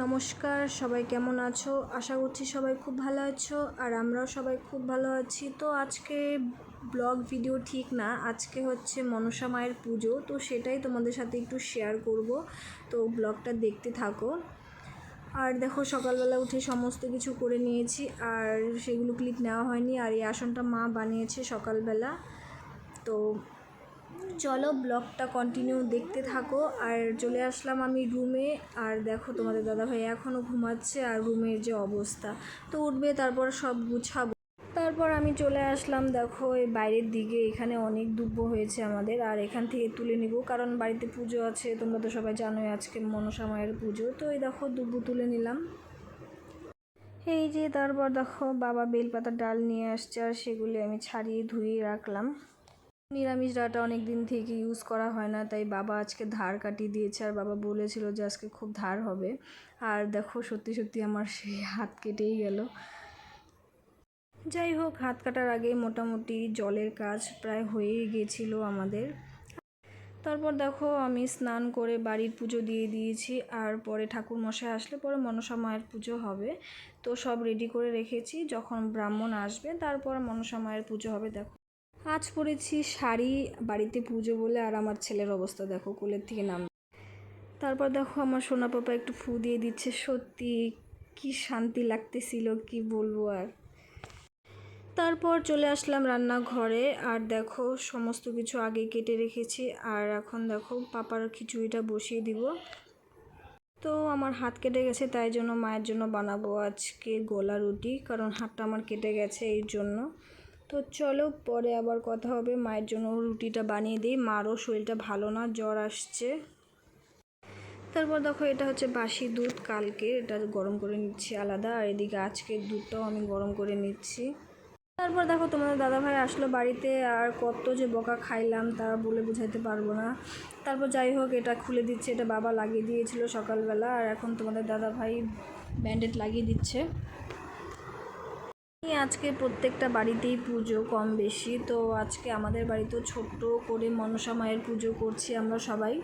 নমস্কার, সবাই কেমন আছো? আশা করছি সবাই খুব ভালো আছো আর আমরাও সবাই খুব ভালো আছি। তো আজকে ব্লগ ভিডিও ঠিক না, আজকে হচ্ছে মনসা মায়ের পুজো, তো সেটাই তোমাদের সাথে একটু শেয়ার করব। তো ব্লগটা দেখতে থাকো। আর দেখো, সকালবেলা উঠে সমস্ত কিছু করে নিয়েছি আর সেগুলো ক্লিপ নেওয়া হয়নি। আর এই আসনটা মা বানিয়েছে সকালবেলা। তো চলো ব্লগটা কন্টিনিউ দেখতে থাকো। আর চলে আসলাম আমি রুমে। আর দেখো, তোমাদের দাদাভাই এখনও ঘুমাচ্ছে আর রুমের যে অবস্থা, তো উঠবে তারপর সব গুছাবো। তারপর আমি চলে আসলাম দেখো এই বাইরের দিকে। এখানে অনেক দুব্বো হয়েছে আমাদের, আর এখান থেকে তুলে নিব কারণ বাড়িতে পুজো আছে। তোমরা তো সবাই জানোই আজকে মনসা মায়ের পুজো। তো এই দেখো দুব্বো তুলে নিলাম। এই যে তারপর দেখো বাবা বেলপাতার ডাল নিয়ে আসছে আর সেগুলি আমি ছাড়িয়ে ধুয়ে রাখলাম। নিরামিষ ডাটা অনেক দিন থেকে ইউজ করা হয় না, তাই বাবা আজকে ধার কাটিয়ে দিয়েছে। আর বাবা বলেছিল যে আজকে খুব ধার হবে। আর দেখো সত্যি সত্যি আমার সেই হাত কেটেই গেল। যাই হোক, হাত কাটার আগে মোটামুটি জলের কাজ প্রায় হয়েই গিয়েছিল আমাদের। তারপর দেখো আমি স্নান করে বাড়ির পুজো দিয়ে দিয়েছি। আর পরে ঠাকুর মশাই আসলে পরে মনসা মায়ের পুজো হবে। তো সব রেডি করে রেখেছি, যখন ব্রাহ্মণ আসবে তারপর মনসা মায়ের পুজো হবে। দেখো আজ পরেছি শাড়ি, বাড়িতে পুজো বলে। আর আমার ছেলের অবস্থা দেখো, কোলের থেকে নাম। তারপর দেখো আমার সোনা পাপা একটু ফু দিয়ে দিচ্ছে। সত্যি কি শান্তি লাগতেছিল, কি বলবো আর। তারপর চলে আসলাম রান্নাঘরে। আর দেখো সমস্ত কিছু আগে কেটে রেখেছি। আর এখন দেখো পাপার খিচুড়িটা বসিয়ে দিব। তো আমার হাত কেটে গেছে, তাই জন্য মায়ের জন্য বানাবো আজকে গোলা রুটি, কারণ হাতটা আমার কেটে গেছে এই জন্য। তো চলো পরে আবার কথা হবে। মায়ের জন্য রুটিটা বানিয়ে দিই, মারও শরীরটা ভালো না, জ্বর আসছে। তারপর দেখো এটা হচ্ছে বাসি দুধ, কালকে এটা গরম করে নিচ্ছি আলাদা। আর এদিকে আজকের দুধটাও আমি গরম করে নিচ্ছি। তারপর দেখো তোমাদের দাদাভাই আসলো বাড়িতে। আর কত যে বকা খাইলাম তা বলে বোঝাইতে পারবো না। তারপর যাই হোক, এটা খুলে দিচ্ছে, এটা বাবা লাগিয়ে দিয়েছিল সকালবেলা। আর এখন তোমাদের দাদাভাই ব্যান্ডেড লাগিয়ে দিচ্ছে। আজকে প্রত্যেকটা বাড়িতেই পুজো কম বেশি। তো আজকে আমাদের বাড়িতেও ছোট্ট করে মনসা মায়ের পুজো করছি আমরা সবাই।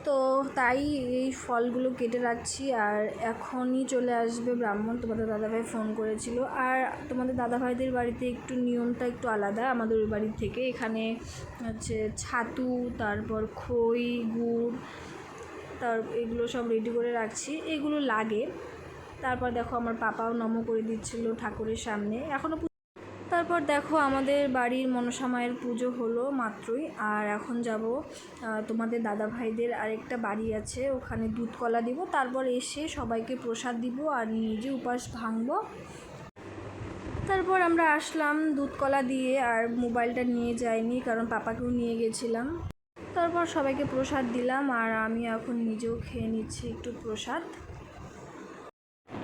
তো তাই এই ফলগুলো কেটে রাখছি। আর এখনই চলে আসবে ব্রাহ্মণ, তোমাদের দাদাভাই ফোন করেছিল। আর তোমাদের দাদাভাইদের বাড়িতে একটু নিয়মটা একটু আলাদা আমাদের ওই বাড়ির থেকে। এখানে হচ্ছে ছাতু, তারপর খই, গুড়, এগুলো সব রেডি করে রাখছি, এগুলো লাগে। তারপর দেখো আমার পাপাও নমো করে দিচ্ছিল ঠাকুরের সামনে এখনও। তারপর দেখো আমাদের বাড়ির মনসা মায়ের পুজো হলো মাত্রই। আর এখন যাব তোমাদের দাদা ভাইদের আরেকটা বাড়ি আছে, ওখানে দুধ কলা দিব। তারপর এসে সবাইকে প্রসাদ দিব আর নিজে উপাস ভাঙবো। তারপর আমরা আসলাম দুধ কলা দিয়ে। আর মোবাইলটা নিয়ে যাইনি, কারণ পাপাকেও নিয়ে গেছিলাম। তারপর সবাইকে প্রসাদ দিলাম আর আমি এখন নিজেও খেয়ে নিচ্ছি একটু প্রসাদ।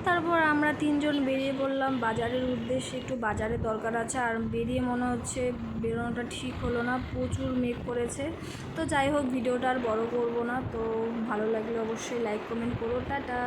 তারপর আমরা তিনজন বেরিয়ে পড়লাম বাজারের উদ্দেশ্যে, একটু বাজারে দরকার আছে। আর বেরিয়ে মনে হচ্ছে বেরোনোটা ঠিক হলো না, প্রচুর মেঘ করেছে। তো যাই হোক, ভিডিওটা আর বড় করব না। তো ভালো লাগলে অবশ্যই লাইক কমেন্ট করো। টাটা।